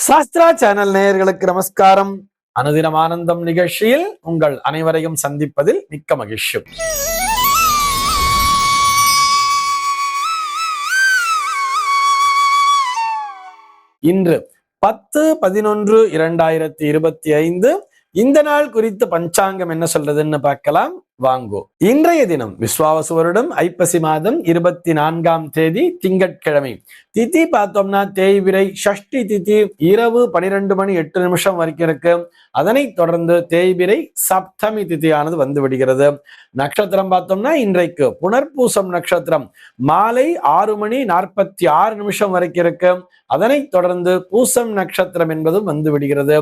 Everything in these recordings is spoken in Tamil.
சாஸ்திரா சேனல் நேயர்களுக்கு நமஸ்காரம். அனுதினம் ஆனந்தம் நிகழ்ச்சியில் உங்கள் அனைவரையும் சந்திப்பதில் மிக்க மகிழ்ச்சி. இன்று 10-11-2025 இந்த நாள் குறித்து பஞ்சாங்கம் என்ன சொல்றதுன்னு பார்க்கலாம். வாங்கோ. இன்றைய தினம் விஸ்வாவசு வருடம் ஐப்பசி மாதம் 24ஆம் தேதி திங்கட்கிழமை. திதி பார்த்தோம்னா தேய்பிறை ஷஷ்டி திதி இரவு 12:08 வரைக்கும் இருக்கு. அதனைத் தொடர்ந்து தேய்பிறை சப்தமி திதியானது வந்து விடுகிறது. நட்சத்திரம் பார்த்தோம்னா இன்றைக்கு புனர்பூசம் நட்சத்திரம் மாலை 6:46 வரைக்கும் இருக்கு. அதனைத் தொடர்ந்து பூசம் நட்சத்திரம் என்பதும் வந்து விடுகிறது.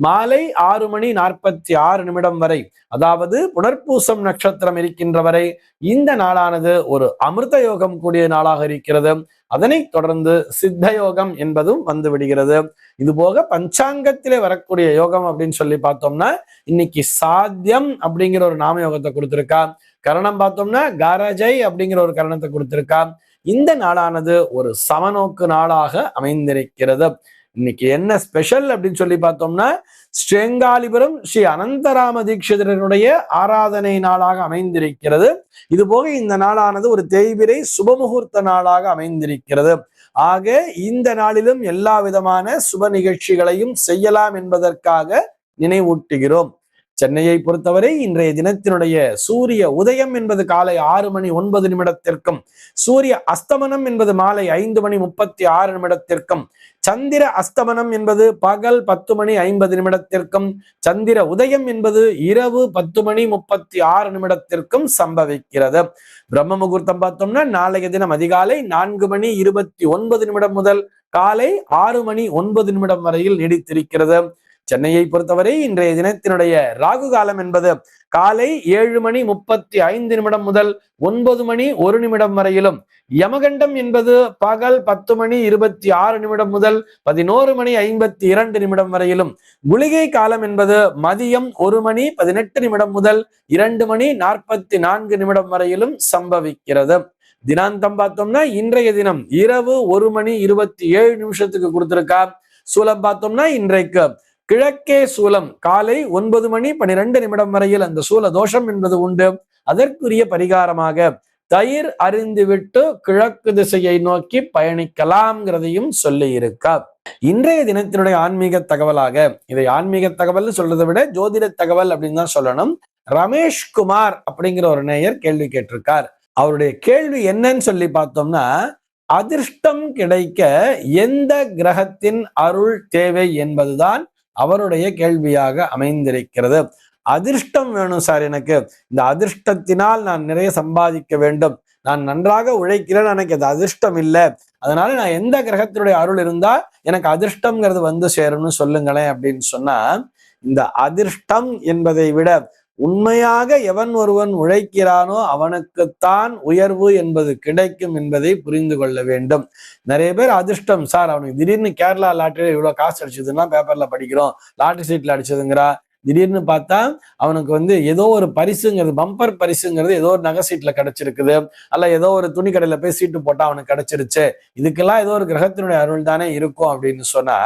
மாலை 6:46 வரை, அதாவது புனர்பூசம் நட்சத்திரம் இருக்கின்ற வரை இந்த நாளானது ஒரு அமிர்த யோகம் கூடிய நாளாக இருக்கிறது. அதனைத் தொடர்ந்து சித்த யோகம் என்பதும் வந்து விடுகிறது. இது போக பஞ்சாங்கத்திலே வரக்கூடிய யோகம் அப்படின்னு சொல்லி பார்த்தோம்னா இன்னைக்கு சாத்தியம் அப்படிங்கிற ஒரு நாம யோகத்தை கொடுத்திருக்கா. கரணம் பார்த்தோம்னா கரஜை அப்படிங்கிற ஒரு கரணத்தை கொடுத்திருக்கா. இந்த நாளானது ஒரு சமநோக்கு நாளாக அமைந்திருக்கிறது. இன்னைக்கு என்ன ஸ்பெஷல் அப்படின்னு சொல்லி பார்த்தோம்னா ஸ்ரீங்காலிபுரம் ஸ்ரீ அனந்தராம தீட்சிதரனுடைய ஆராதனை நாளாக அமைந்திருக்கிறது. இது போக இந்த நாளானது ஒரு தேய்பிறை சுபமுகூர்த்த நாளாக அமைந்திருக்கிறது. ஆக இந்த நாளிலும் எல்லா விதமான சுப நிகழ்ச்சிகளையும் செய்யலாம் என்பதற்காக நினைவூட்டுகிறோம். சென்னையை பொறுத்தவரை இன்றைய தினத்தினுடைய சூரிய உதயம் என்பது காலை 6:09 சூரிய அஸ்தமனம் என்பது மாலை 5:36 சந்திர அஸ்தமனம் என்பது பகல் 10:50 சந்திர உதயம் என்பது இரவு 10:36 சம்பவிக்கிறது. பிரம்ம முகூர்த்தம் பார்த்தோம்னா நாளைய தினம் அதிகாலை 4:29 முதல் காலை 6:09 வரையில் நீடித்திருக்கிறது. சென்னையை பொறுத்தவரை இன்றைய தினத்தினுடைய ராகு காலம் என்பது காலை 7:35 முதல் 9:01 வரையிலும், யமகண்டம் என்பது பகல் 10:26 முதல் 11:52 வரையிலும், குளிகை காலம் என்பது மதியம் 1:18 முதல் 2:44 வரையிலும் சம்பவிக்கிறது. தினாந்தம் பார்த்தோம்னா இன்றைய தினம் இரவு 1:27 கொடுத்திருக்கா. சூலம் பார்த்தோம்னா இன்றைக்கு கிழக்கே சூலம் காலை 9:12 வரையில் அந்த சூல தோஷம் என்பது உண்டு. அதற்குரிய பரிகாரமாக தயிர் அறிந்துவிட்டு கிழக்கு திசையை நோக்கி பயணிக்கலாம்ங்கிறதையும் சொல்லி இருக்கா. இன்றைய தினத்தினுடைய ஆன்மீக தகவலாக, இதை ஆன்மீக தகவல் சொல்றதை விட ஜோதிட தகவல் அப்படின்னு தான் சொல்லணும். ரமேஷ் குமார் அப்படிங்கிற ஒரு நேயர் கேள்வி கேட்டிருக்கார். அவருடைய கேள்வி என்னன்னு சொல்லி பார்த்தோம்னா, அதிர்ஷ்டம் கிடைக்க எந்த கிரகத்தின் அருள் தேவை என்பதுதான் அவருடைய கேள்வியாக அமைந்திருக்கிறது. அதிர்ஷ்டம் வேணும் சார், எனக்கு இந்த அதிர்ஷ்டத்தினால் நான் நிறைய சம்பாதிக்க வேண்டும், நான் நன்றாக உழைக்கிறேன், எனக்கு அது அதிர்ஷ்டம் இல்லை, அதனால நான் எந்த கிரகத்தினுடைய அருள் இருந்தா எனக்கு அதிர்ஷ்டம்ங்கிறது வந்து சேரும்னு சொல்லுங்களேன் அப்படின்னு சொன்னா, இந்த அதிர்ஷ்டம் என்பதை விட உண்மையாக எவன் ஒருவன் உழைக்கிறானோ அவனுக்குத்தான் உயர்வு என்பது கிடைக்கும் என்பதை புரிந்து கொள்ள வேண்டும். நிறைய பேர் அதிர்ஷ்டம் சார், அவனுக்கு திடீர்னு கேரளா லாட்டரியில் இவ்வளவு காசு அடிச்சதுன்னா பேப்பர்ல படிக்கிறோம், லாட்டரி சீட்ல அடிச்சதுங்கிறா. திடீர்னு பார்த்தா அவனுக்கு ஏதோ ஒரு பரிசுங்கிறது, பம்பர் பரிசுங்கிறது ஏதோ ஒரு நகை சீட்ல கிடைச்சிருக்குது, அல்ல ஏதோ ஒரு துணி கடையில போய் சீட்டு போட்டா அவனுக்கு கிடைச்சிருச்சு. இதுக்கெல்லாம் ஏதோ ஒரு கிரகத்தினுடைய அருள் தானே இருக்கும் அப்படின்னு சொன்னா,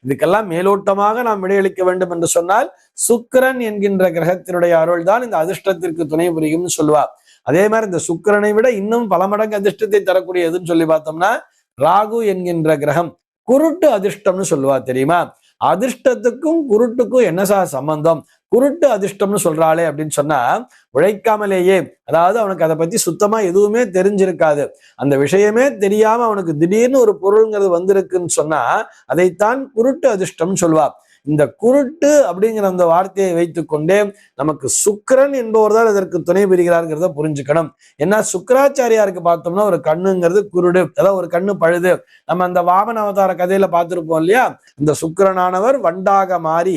இதுக்கெல்லாம் மேலோட்டமாக நாம் விடையளிக்க வேண்டும் என்று சொன்னால் சுக்கிரன் என்கின்ற கிரகத்தினுடைய அருள் தான் இந்த அதிர்ஷ்டத்திற்கு துணை புரியும்னு சொல்லுவா. அதே மாதிரி இந்த சுக்கிரனை விட இன்னும் பல மடங்கு அதிர்ஷ்டத்தை தரக்கூடிய எதுன்னு சொல்லி பார்த்தோம்னா ராகு என்கின்ற கிரகம் குருட்டு அதிர்ஷ்டம்னு சொல்லுவா. தெரியுமா? அதிர்ஷ்டத்துக்கும் குருட்டுக்கும் என்ன சார் சம்பந்தம்? குருட்டு அதிர்ஷ்டம்னு சொல்றாளே அப்படின்னு சொன்னா, உழைக்காமலேயே, அதாவது அவனுக்கு அதை பத்தி சுத்தமா எதுவுமே தெரிஞ்சிருக்காது, அந்த விஷயமே தெரியாம அவனுக்கு திடீர்னு ஒரு பொருள்ங்கிறது வந்திருக்குன்னு சொன்னா அதைத்தான் குருட்டு அதிர்ஷ்டம் சொல்லுவா. இந்த குருட்டு அப்படிங்கிற அந்த வார்த்தையை வைத்துக்கொண்டே நமக்கு சுக்கிரன் என்பவர் தான் இதற்கு துணை புரிகிறார்ங்கிறத புரிஞ்சுக்கணும். ஏன்னா சுக்கராச்சாரியாருக்கு பார்த்தோம்னா ஒரு கண்ணுங்கிறது குருடு, அதாவது ஒரு கண்ணு பழுது. நம்ம அந்த வாமன அவதார கதையில பார்த்திருப்போம் இல்லையா? இந்த சுக்கிரனானவர் வண்டாக மாறி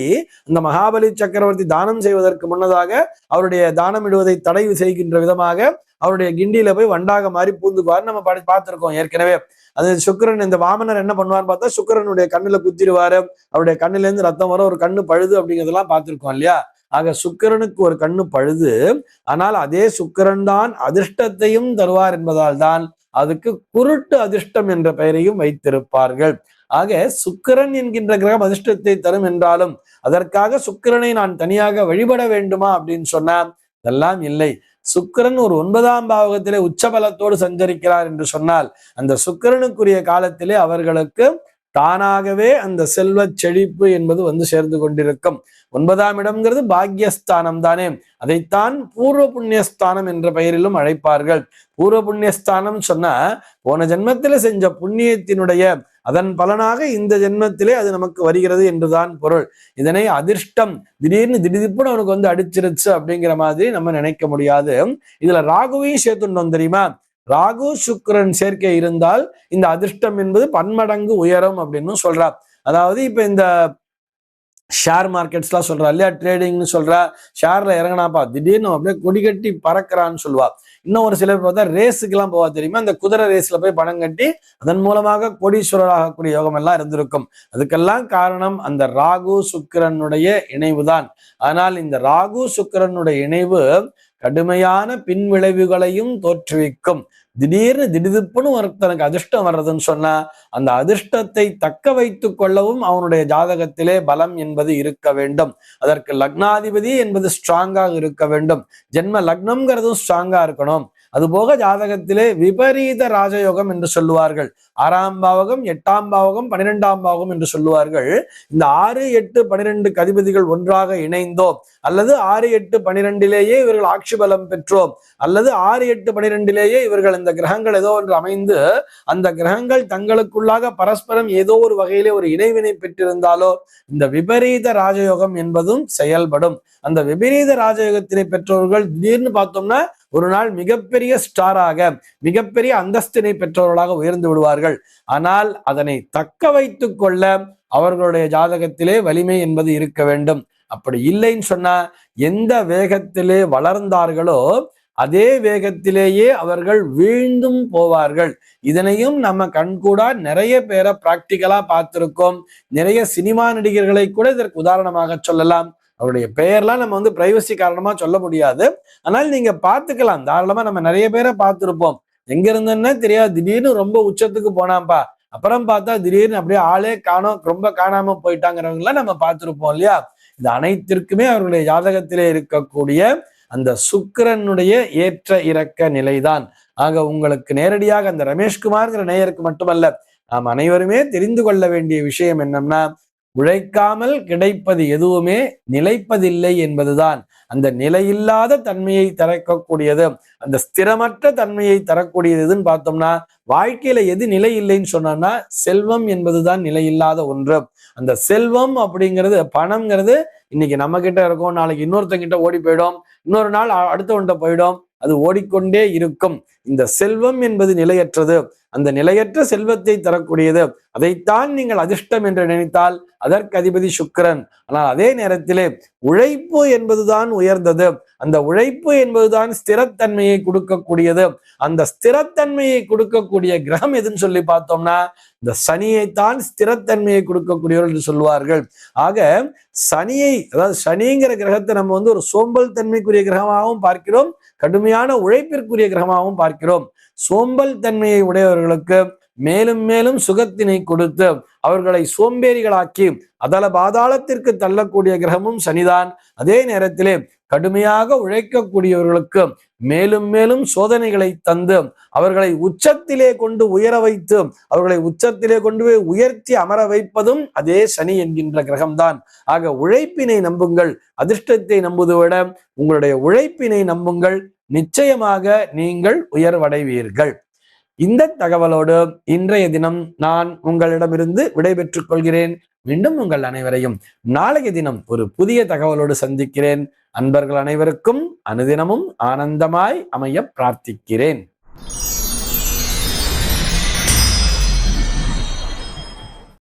இந்த மகாபலி சக்கரவர்த்தி தானம் செய்வதற்கு முன்னதாக அவருடைய தானம் இடுவதை தடை செய்கின்ற விதமாக அவருடைய கிண்டியில போய் வண்டாக மாறி பூந்துக்குவார். நம்ம பார்த்திருக்கோம் ஏற்கனவே. அது சுக்கிரன், இந்த வாமனர் என்ன பண்ணுவார்னு பார்த்தா சுக்கிரனுடைய கண்ணுல குத்திடுவாரு, அவருடைய கண்ணுல இருந்து ரத்தம் வர, ஒரு கண்ணு பழுது அப்படிங்கிறதெல்லாம் பார்த்திருக்கோம் இல்லையா? ஆக சுக்கிரனுக்கு ஒரு கண்ணு பழுது, ஆனால் அதே சுக்கிரன் தான் அதிர்ஷ்டத்தையும் தருவார் என்பதால் தான் அதுக்கு குருட்டு அதிர்ஷ்டம் என்ற பெயரையும் வைத்திருப்பார்கள். ஆக சுக்கிரன் என்கின்ற கிரகம் அதிர்ஷ்டத்தை தரும் என்றாலும் அதற்காக சுக்கிரனை நான் தனியாக வழிபட வேண்டுமா அப்படின்னு சொன்னா இதெல்லாம் இல்லை. சுக்கிரன் ஒரு 9ஆம் பாவகத்திலே உச்சபலத்தோடு சஞ்சரிக்கிறார் என்று சொன்னால் அந்த சுக்கிரனுக்குரிய காலத்திலே அவர்களுக்கு தானாகவே அந்த செல்வ செழிப்பு என்பது வந்து சேர்ந்து கொண்டிருக்கும். 9ஆம் இடம்ங்கிறது பாக்யஸ்தானம் தானே, அதைத்தான் பூர்வ புண்ணியஸ்தானம் என்ற பெயரிலும் அழைப்பார்கள். பூர்வ புண்ணியஸ்தானம் சொன்னா போன ஜென்மத்திலே செஞ்ச புண்ணியத்தினுடைய அதன் பலனாக இந்த ஜென்மத்திலே அது நமக்கு வருகிறது என்றுதான் பொருள். இதனை அதிர்ஷ்டம் திடீர்னு திடீர்னு அவனுக்கு வந்து அடிச்சிருச்சு அப்படிங்கிற மாதிரி நம்ம நினைக்க முடியாது. இதுல ராகுவையும் சேர்த்துட்டோம் தெரியுமா? ராகு சுக்கிரன் சேர்க்கை இருந்தால் இந்த அதிர்ஷ்டம் என்பது பன்மடங்கு உயரும் அப்படின்னு சொல்றார். அதாவது இப்ப இந்த ஷேர் மார்க்கெட்ஸ்லாம் சொல்றா இல்லையா, ட்ரேடிங்னு சொல்றா, ஷேர்ல இறங்கினாப்பா திடீர்னு அப்படியே கொடி கட்டி பறக்கிறான்னு சொல்லுவா. இன்னும் ஒரு சிலர் பார்த்தா ரேஸுக்கெல்லாம் போவா தெரியுமா, அந்த குதிரை ரேஸ்ல போய் பணம் கட்டி அதன் மூலமாக கோடீஸ்வரர் ஆகக்கூடிய யோகம் எல்லாம் இருந்திருக்கும். அதுக்கெல்லாம் காரணம் அந்த ராகு சுக்கிரனுடைய இணைவுதான். ஆனால் இந்த ராகு சுக்கிரனுடைய இணைவு கடுமையான பின்விளைவுகளையும் தோற்றுவிக்கும். திடீர்னு திடுதிப்புன்னு ஒருத்தனுக்கு அதிர்ஷ்டம் வர்றதுன்னு சொன்னா அந்த அதிர்ஷ்டத்தை தக்க வைத்துக் கொள்ளவும் அவனுடைய ஜாதகத்திலே பலம் என்பது இருக்க வேண்டும். அதற்கு லக்னாதிபதி என்பது ஸ்ட்ராங்காக இருக்க வேண்டும். ஜென்ம லக்னம்ங்கிறதும் ஸ்ட்ராங்கா இருக்கணும். அதுபோக ஜாதகத்திலே விபரீத ராஜயோகம் என்று சொல்லுவார்கள். 6ஆம் பாவகம், 8ஆம் பாவகம், 12ஆம் பாவகம் என்று சொல்லுவார்கள். இந்த 6, 8, 12 அதிபதிகள் ஒன்றாக இணைந்தோ அல்லது 6, 8, 12லேயே இவர்கள் ஆட்சி பலம் பெற்றோம் அல்லது 6, 8, 12லேயே இவர்கள் இந்த கிரகங்கள் ஏதோ ஒன்று அமைந்து அந்த கிரகங்கள் தங்களுக்குள்ளாக பரஸ்பரம் ஏதோ ஒரு வகையிலே ஒரு இணைவினை பெற்றிருந்தாலோ இந்த விபரீத ராஜயோகம் என்பதும் செயல்படும். அந்த விபரீத ராஜயோகத்தினை பெற்றவர்கள் திடீர்னு பார்த்தோம்னா ஒரு நாள் மிகப்பெரிய ஸ்டாராக மிகப்பெரிய அந்தஸ்தினை பெற்றவர்களாக உயர்ந்து விடுவார்கள். ஆனால் அதனை தக்க வைத்துக் கொள்ள அவர்களுடைய ஜாதகத்திலே வலிமை என்பது இருக்க வேண்டும். அப்படி இல்லைன்னு சொன்னா எந்த வேகத்திலே வளர்ந்தார்களோ அதே வேகத்திலேயே அவர்கள் வீழ்ந்தும் போவார்கள். இதனையும் நம்ம கண்கூடா நிறைய பேரை பிராக்டிக்கலா பார்த்திருக்கோம். நிறைய சினிமா நடிகர்களை கூட இதற்கு உதாரணமாக சொல்லலாம். அவருடைய பெயர்லாம் நம்ம வந்து பிரைவசி காரணமா சொல்ல முடியாது. ஆனால் நீங்க பார்த்துக்கலாம், தாராளமா நம்ம நிறைய பேரை பார்த்திருப்போம். எங்க இருந்தேன்னா தெரியாது, திடீர்னு ரொம்ப உச்சத்துக்கு போனாம்பா, அப்புறம் பார்த்தா திடீர்னு அப்படியே ஆளே காணோம், ரொம்ப காணாம போயிட்டாங்கிறவங்களாம் நம்ம பார்த்திருப்போம் இல்லையா? இது அனைத்திற்குமே அவர்களுடைய ஜாதகத்திலே இருக்கக்கூடிய அந்த சுக்கிரனுடைய ஏற்ற இறக்க நிலைதான். ஆக உங்களுக்கு நேரடியாக அந்த ரமேஷ்குமார்ங்கிற நேயருக்கு மட்டுமல்ல, நாம் அனைவருமே தெரிந்து கொள்ள வேண்டிய விஷயம் என்னன்னா, உழைக்காமல் கிடைப்பது எதுவுமே நிலைப்பதில்லை என்பதுதான். அந்த நிலையில்லாத தன்மையை தரக்கூடியது, அந்த ஸ்திரமற்ற தன்மையை தரக்கூடியது எதுன்னு பார்த்தோம்னா வாழ்க்கையில எது நிலை இல்லைன்னு சொன்னா செல்வம் என்பதுதான் நிலையில்லாத ஒன்று. அந்த செல்வம் அப்படிங்கிறது, பணம்ங்கிறது இன்னைக்கு நம்ம கிட்ட இருக்கும், நாளைக்கு இன்னொருத்தங்கிட்ட ஓடி போயிடும், இன்னொரு நாள் அடுத்தவன்கிட்ட போயிடும், அது ஓடிக்கொண்டே இருக்கும். இந்த செல்வம் என்பது நிலையற்றது. அந்த நிலையற்ற செல்வத்தை தரக்கூடியது. அதைத்தான் நீங்கள் அதிர்ஷ்டம் என்று நினைத்தால் அதற்கு அதிபதி சுக்கிரன். ஆனால் அதே நேரத்திலே உழைப்பு என்பதுதான் உயர்ந்தது. அந்த உழைப்பு என்பதுதான் ஸ்திரத்தன்மையை கொடுக்கக்கூடியது. அந்த ஸ்திரத்தன்மையை கொடுக்கக்கூடிய கிரகம் எதுன்னு சொல்லி பார்த்தோம்னா இந்த சனியைத்தான் ஸ்திரத்தன்மையை கொடுக்கக்கூடியவர் என்று சொல்லுவார்கள். ஆக சனியை, அதாவது சனிங்கிற கிரகத்தை நம்ம வந்து ஒரு சோம்பல் தன்மைக்குரிய கிரகமாகவும் பார்க்கிறோம், கடுமையான உழைப்பிற்குரிய கிரகமாகவும் பார்க்கிறோம். சோம்பல் தன்மையை உடையவர்களுக்கு மேலும் மேலும் சுகத்தினை கொடுத்து அவர்களை சோம்பேறிகளாக்கி அதல பாதாளத்திற்கு தள்ளக்கூடிய கிரகமும் சனிதான். அதே நேரத்திலே கடுமையாக உழைக்கக்கூடியவர்களுக்கு மேலும் மேலும் சோதனைகளை தந்து அவர்களை உச்சத்திலே கொண்டு உயர வைத்து அவர்களை உச்சத்திலே கொண்டு போய் உயர்த்தி அமர வைப்பதும் அதே சனி என்கின்ற கிரகம்தான். ஆக உழைப்பினை நம்புங்கள், அதிர்ஷ்டத்தை நம்புவதை விட உங்களுடைய உழைப்பினை நம்புங்கள், நிச்சயமாக நீங்கள் உயர்வடைவீர்கள். இந்த தகவலோடு இன்றைய தினம் நான் உங்களிடமிருந்து விடைபெற்றுக் கொள்கிறேன். மீண்டும் உங்கள் அனைவரையும் நாளைய தினம் ஒரு புதிய தகவலோடு சந்திக்கிறேன். அன்பர்கள் அனைவருக்கும் அனுதினமும் ஆனந்தமாய் அமைய பிரார்த்திக்கிறேன்.